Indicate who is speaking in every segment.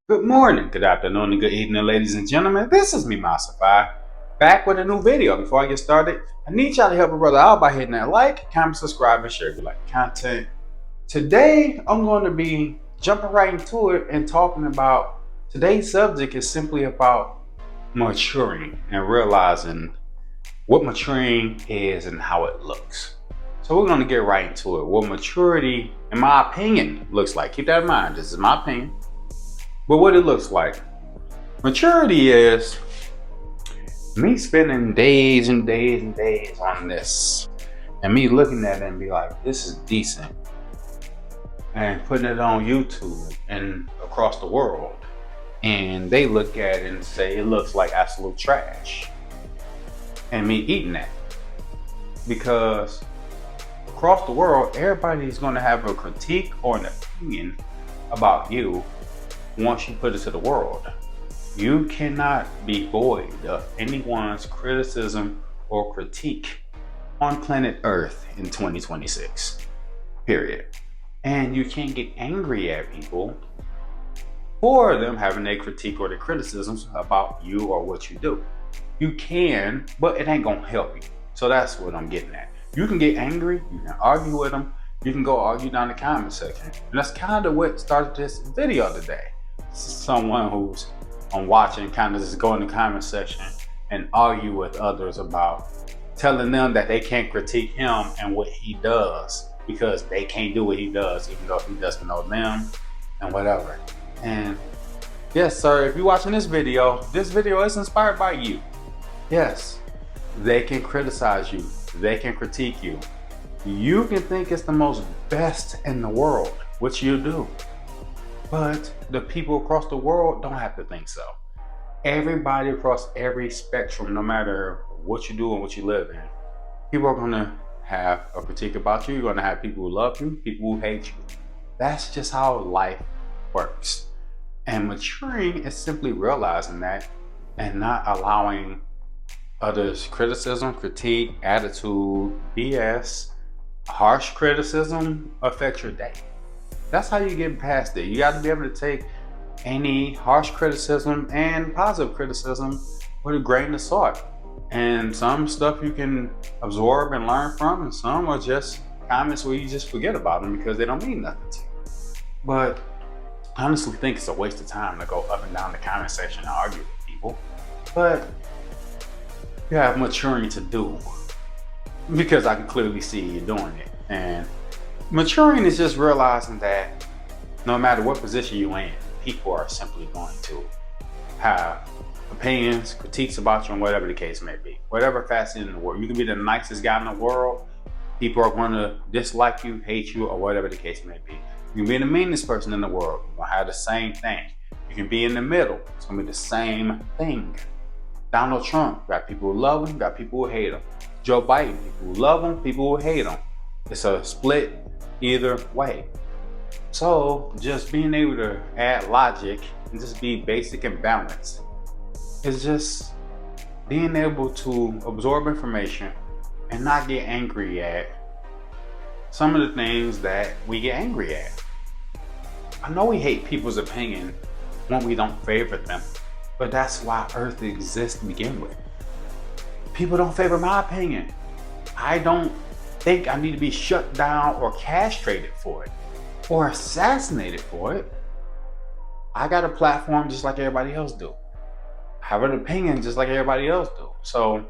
Speaker 1: Good morning, good afternoon, and good evening, ladies and gentlemen. This is me, Master Five, back with a new video. Before I get started, I need y'all to help a brother out by hitting that like, comment, subscribe, and share if you like the content. Today, I'm going to be jumping right into it and talking about today's subject is simply about maturing and realizing what maturing is and how it looks. So we're going to get right into it. What maturity, in my opinion, looks like. Keep that in mind. This is my opinion. But what it looks like. Maturity is me spending days and days and days on this and me looking at it and be like, this is decent, and putting it on YouTube and across the world, and they look at it and say it looks like absolute trash, and me eating that, because across the world everybody's going to have a critique or an opinion about you. Once you put it to the world, you cannot be void of anyone's criticism or critique on planet Earth in 2026, period. And you can't get angry at people for them having a critique or their criticisms about you or what you do. You can, but it ain't gonna help you. So that's what I'm getting at. You can get angry, you can argue with them, you can go argue down the comment section. And that's kind of what started this video today. Someone who's watching kind of just go in the comment section and argue with others about telling them that they can't critique him and what he does because they can't do what he does, even though he doesn't know them and whatever. And yes, sir, if you're watching this video is inspired by you. Yes, they can criticize you, they can critique you. You can think it's the most best in the world, which you do. But the people across the world don't have to think so. Everybody across every spectrum, no matter what you do and what you live in, people are gonna have a critique about you. You're gonna have people who love you, people who hate you. That's just how life works. And maturing is simply realizing that and not allowing others' criticism, critique, attitude, BS, harsh criticism affect your day. That's how you get past it. You got to be able to take any harsh criticism and positive criticism with a grain of salt. And some stuff you can absorb and learn from, and some are just comments where you just forget about them because they don't mean nothing to you. But I honestly think it's a waste of time to go up and down the comment section and argue with people. But you have maturing to do, because I can clearly see you doing it. And maturing is just realizing that no matter what position you're in, people are simply going to have opinions, critiques about you, and whatever the case may be. Whatever facet in the world. You can be the nicest guy in the world. People are going to dislike you, hate you, or whatever the case may be. You can be the meanest person in the world. You're going to have the same thing. You can be in the middle. It's going to be the same thing. Donald Trump, got people who love him, got people who hate him. Joe Biden, people who love him, people who hate him. It's a split either way. So just being able to add logic and just be basic and balanced is just being able to absorb information and not get angry at some of the things that we get angry at. I know we hate people's opinion when we don't favor them, but that's why Earth exists to begin with. People don't favor my opinion. I don't think I need to be shut down or castrated for it or assassinated for it. I got a platform just like everybody else do. I have an opinion just like everybody else do. So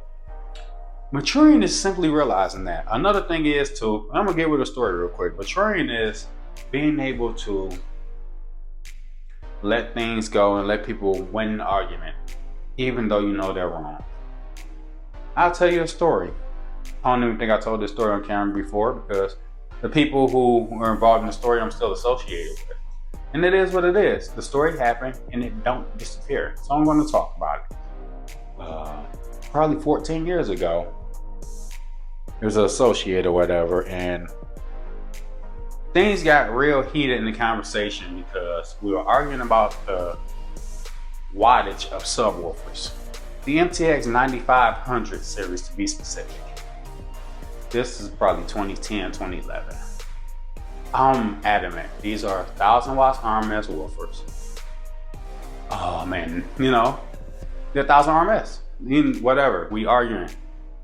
Speaker 1: maturing is simply realizing that. Another thing is to, I'm gonna get with a story real quick. Maturing is being able to let things go and let people win an argument, even though you know they're wrong. I'll tell you a story. I don't even think I told this story on camera before, because the people who were involved in the story I'm still associated with. And it is what it is. The story happened and it don't disappear. So I'm going to talk about it. Probably 14 years ago, there was an associate or whatever, and things got real heated in the conversation because we were arguing about the wattage of subwoofers. The MTX 9500 series to be specific. This is probably 2010, 2011. I'm adamant. These are 1,000 watts RMS woofers. and you know, the 1000 RMS, whatever. We arguing.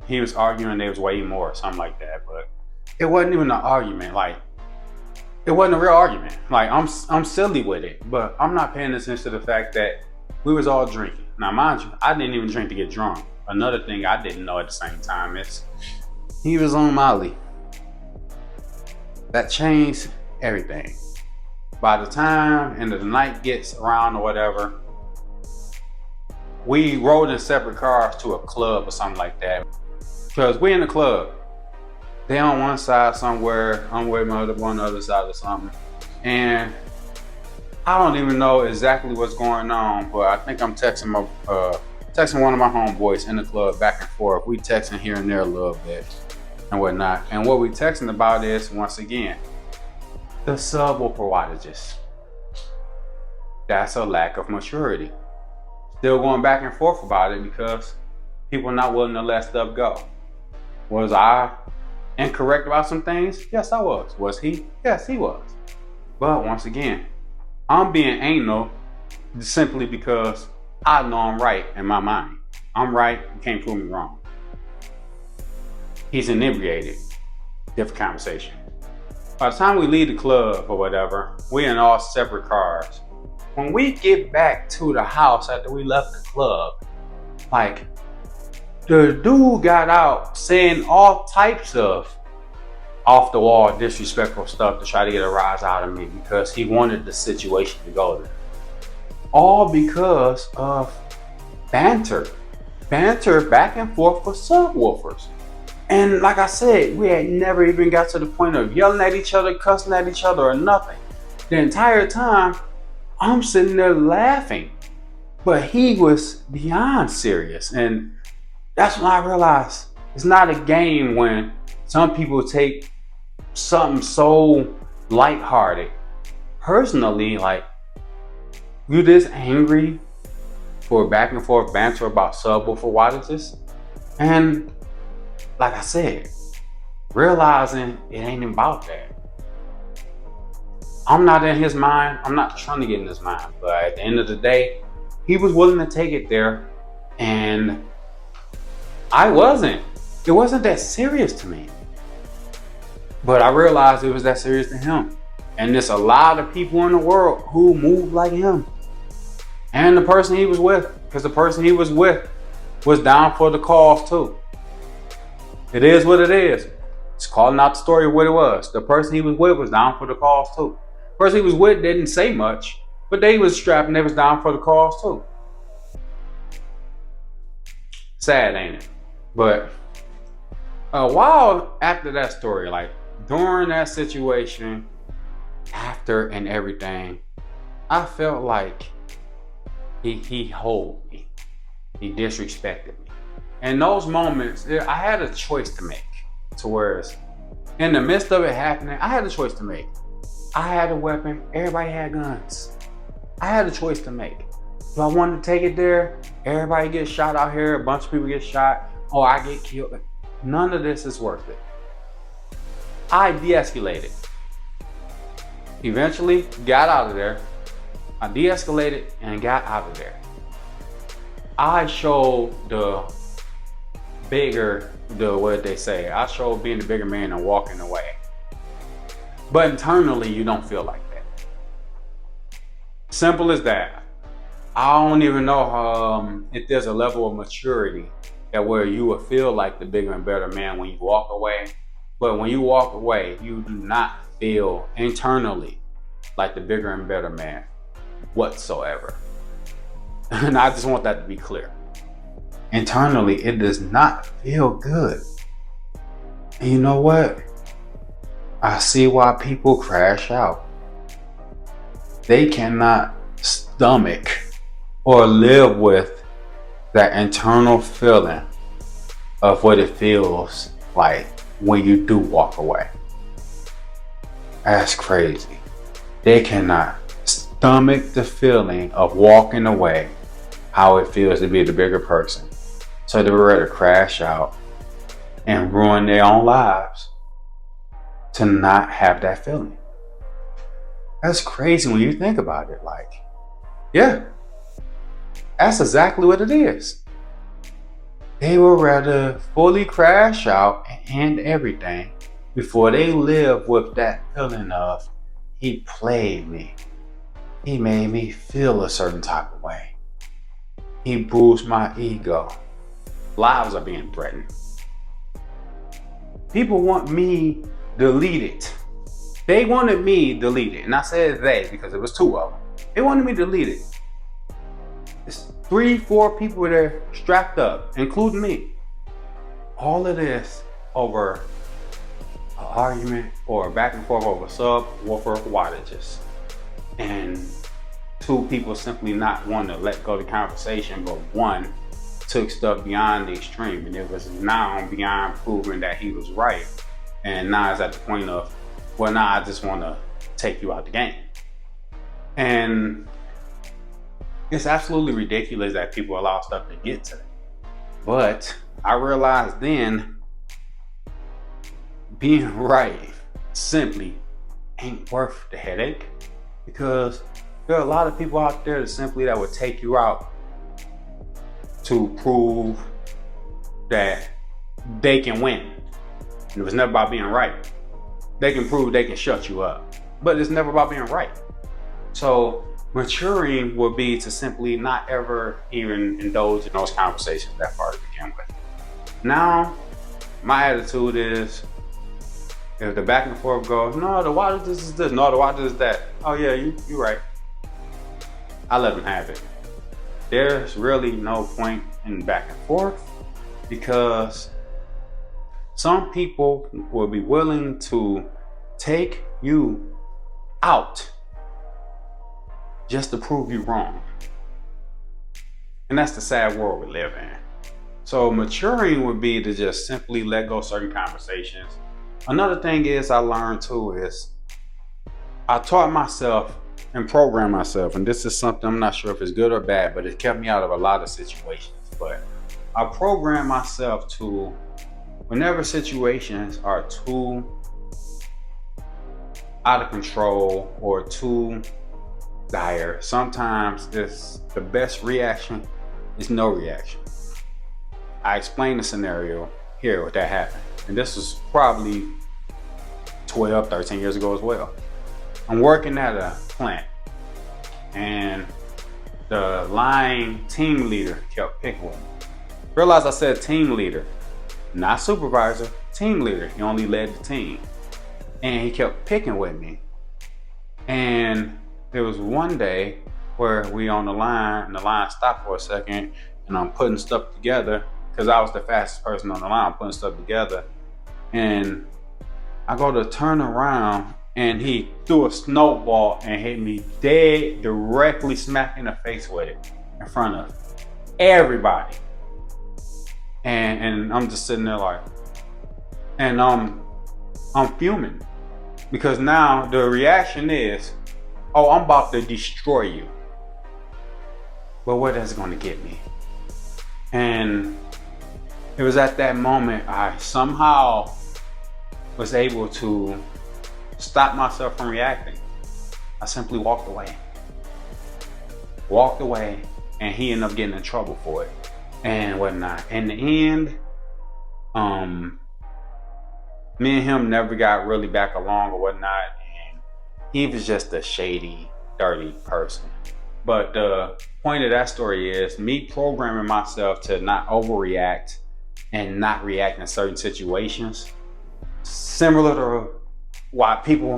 Speaker 1: He was arguing there was way more, something like that. But it wasn't even an argument. Like, it wasn't a real argument. Like, I'm silly with it, but I'm not paying attention to the fact that we was all drinking. Now, mind you, I didn't even drink to get drunk. Another thing I didn't know at the same time is he was on Molly. That changed everything. By the time and the night gets around or whatever, we rode in separate cars to a club or something like that. Because we in the club. They on one side somewhere, I'm with my other on the other side or something. And I don't even know exactly what's going on, but I think I'm texting one of my homeboys in the club back and forth. We texting here and there a little bit and whatnot. And what we texting about is, once again, the subwoofer wattages. That's a lack of maturity. Still going back and forth about it because people are not willing to let stuff go. Was I incorrect about some things? Yes, I was. Was he? Yes, he was. But once again, I'm being anal simply because I know I'm right in my mind. I'm right, you can't prove me wrong. He's inebriated. Different conversation. By the time we leave the club or whatever, we in all separate cars. When we get back to the house after we left the club, like, the dude got out saying all types of off the wall disrespectful stuff to try to get a rise out of me because he wanted the situation to go there. All because of banter back and forth for subwoofers. And like I said, we had never even got to the point of yelling at each other, cussing at each other, or nothing. The entire time, I'm sitting there laughing. But he was beyond serious. And that's when I realized it's not a game when some people take something so lighthearted. Personally, like, you this angry for back and forth banter about subwoofer wattages? And like I said, realizing it ain't about that. I'm not in his mind. I'm not trying to get in his mind. But at the end of the day, he was willing to take it there. And I wasn't. It wasn't that serious to me. But I realized it was that serious to him. And there's a lot of people in the world who move like him. And the person he was with. Because the person he was with was down for the cause too. It is what it is. It's calling out the story of what it was. The person he was with was down for the cause too. The person he was with didn't say much, but they was strapped and they was down for the cause too. Sad, ain't it? But a while after that story, like during that situation, after and everything, I felt like he hold me. He disrespected me. In those moments, I had a choice to make. To where in the midst of it happening, I had a choice to make. I had a weapon. Everybody had guns. I had a choice to make. Do I want to take it there? Everybody gets shot out here. A bunch of people get shot. Or I get killed. None of this is worth it. I de-escalated. Eventually, got out of there. I de-escalated and got out of there. I showed what they say. I showed being the bigger man and walking away. But internally, you don't feel like that. Simple as that. I don't even know if there's a level of maturity that where you will feel like the bigger and better man when you walk away. But when you walk away, you do not feel internally like the bigger and better man whatsoever. And I just want that to be clear. Internally, it does not feel good. And you know what? I see why people crash out. They cannot stomach or live with that internal feeling of what it feels like when you do walk away. That's crazy. They cannot stomach the feeling of walking away, how it feels to be the bigger person. So they were ready to crash out and ruin their own lives to not have that feeling. That's crazy when you think about it. Like, yeah, That's exactly what it is. They would rather fully crash out and everything before they live with that feeling of, he played me. He made me feel a certain type of way. He bruised my ego. Lives are being threatened. People want me deleted. They wanted me deleted. And I said they because it was two of them. They wanted me deleted. It's 3-4 people there strapped up, including me. All of this over an argument or back and forth over subwoofer wattages. And two people simply not wanting to let go of the conversation, but one took stuff beyond the extreme, and it was now beyond proving that he was right. And now it's at the point of, well, now I just want to take you out the game. And it's absolutely ridiculous that people allow stuff to get to them. But I realized then, being right simply ain't worth the headache, because there are a lot of people out there that simply that would take you out to prove that they can win. And it was never about being right. They can prove they can shut you up, but it's never about being right. So maturing would be to simply not ever even indulge in those conversations that far to begin with. Now, my attitude is, if the back and forth goes, no, the water this is this, no, the water is that. Oh yeah, you're right. I let them have it. There's really no point in back and forth, because some people will be willing to take you out just to prove you wrong. And that's the sad world we live in. So maturing would be to just simply let go of certain conversations. Another thing is I learned too is I taught myself and programmed myself, and this is something I'm not sure if it's good or bad, but it kept me out of a lot of situations. But I programmed myself to, whenever situations are too out of control or too dire, sometimes it's the best reaction is no reaction. I explained the scenario here what that happened, and this was probably 13 years ago as well. I'm working at a plant, and the line team leader kept picking with me. Realize I said team leader, not supervisor, team leader. He only led the team, and he kept picking with me. And there was one day where we on the line, and the line stopped for a second, and I'm putting stuff together because I was the fastest person on the line, putting stuff together, and I go to turn around, and he threw a snowball and hit me dead, directly smack in the face with it in front of everybody. And I'm just sitting there like, and I'm fuming, because now the reaction is, oh, I'm about to destroy you. But what is going to get me? And it was at that moment I somehow was able to stop myself from reacting. I simply walked away, and he ended up getting in trouble for it and whatnot. In the end, me and him never got really back along or whatnot, and he was just a shady, dirty person. But the point of that story is me programming myself to not overreact and not react in certain situations, similar to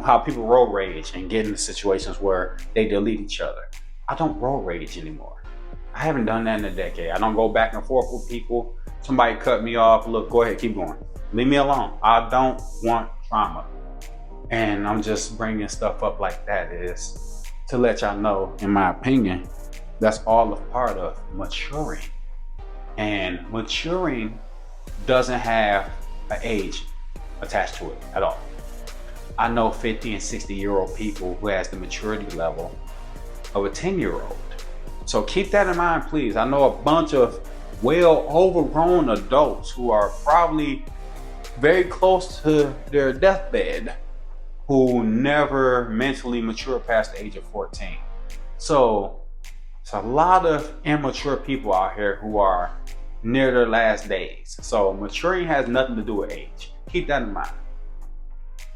Speaker 1: how people road rage and get into situations where they delete each other. I don't road rage anymore. I haven't done that in a decade. I don't go back and forth with people. Somebody cut me off. Look, go ahead, keep going. Leave me alone. I don't want trauma. And I'm just bringing stuff up like that is to let y'all know, in my opinion, that's all a part of maturing. And maturing doesn't have an age attached to it at all. I know 50 and 60-year-old people who has the maturity level of a 10-year-old. So keep that in mind, please. I know a bunch of well overgrown adults who are probably very close to their deathbed who never mentally mature past the age of 14. So It's a lot of immature people out here who are near their last days. So maturing has nothing to do with age. Keep that in mind.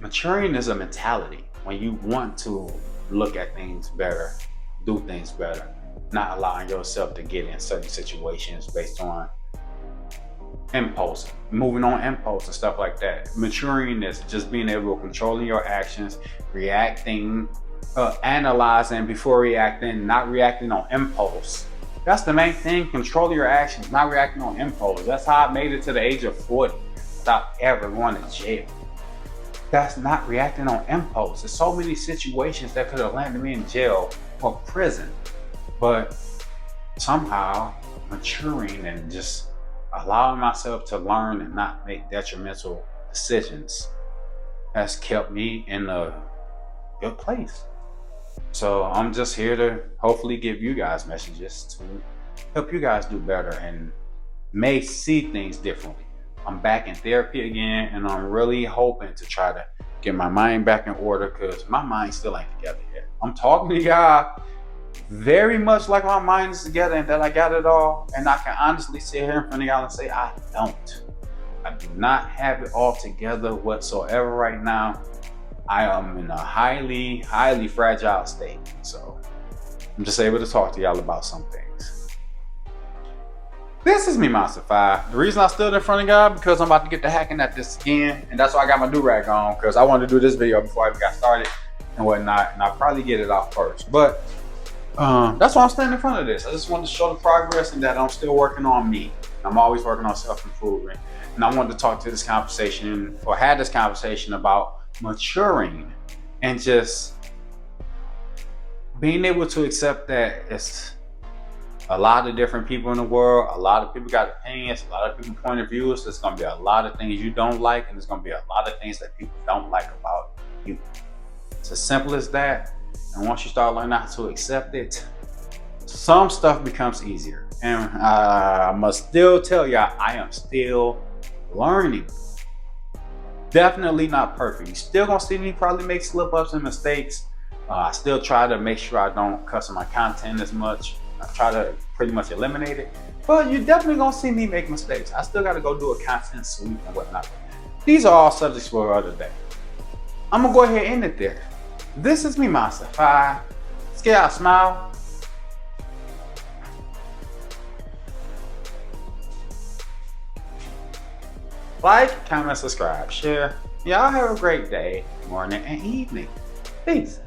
Speaker 1: Maturing is a mentality when you want to look at things better, do things better, not allowing yourself to get in certain situations based on impulse, moving on impulse and stuff like that. Maturing is just being able to control your actions, reacting, analyzing before reacting, not reacting on impulse. That's the main thing. Control your actions, not reacting on impulse. That's how I made it to the age of 40 without ever going to jail. That's not reacting on impulse. There's so many situations that could have landed me in jail or prison, but somehow maturing and just allowing myself to learn and not make detrimental decisions has kept me in a good place. So I'm just here to hopefully give you guys messages to help you guys do better and may see things differently. I'm back in therapy again, and I'm really hoping to try to get my mind back in order, because my mind still ain't together yet. I'm talking to y'all very much like my mind is together and that I got it all, and I can honestly sit here in front of y'all and say I don't. I do not have it all together whatsoever right now. I am in a highly, highly fragile state. So I'm just able to talk to y'all about some things. This is me, Monster 5. The reason I stood in front of y'all because I'm about to get to hacking at this again, and that's why I got my do-rag on, because I wanted to do this video before I even got started and whatnot, and I'll probably get it out first. But that's why I'm standing in front of this. I just wanted to show the progress and that I'm still working on me. I'm always working on self-improvement, and I wanted to talk to this conversation, or had this conversation about maturing and just being able to accept that it's a lot of different people in the world. A lot of people got opinions, a lot of people point of views. There's going to be a lot of things you don't like, and there's going to be a lot of things that people don't like about you. It's as simple as that. And once you start learning how to accept it, some stuff becomes easier. And I must still tell y'all, I am still learning. Definitely not perfect. You still gonna see me probably make slip-ups and mistakes. I still try to make sure I don't cuss on my content as much. I try to pretty much eliminate it. But you're definitely gonna see me make mistakes. I still gotta go do a content sweep and whatnot. These are all subjects for another day. I'm gonna go ahead and end it there. This is me, Monster 5. Let's get out, smile. Like, comment, subscribe, share. Y'all have a great day, morning, and evening. Peace.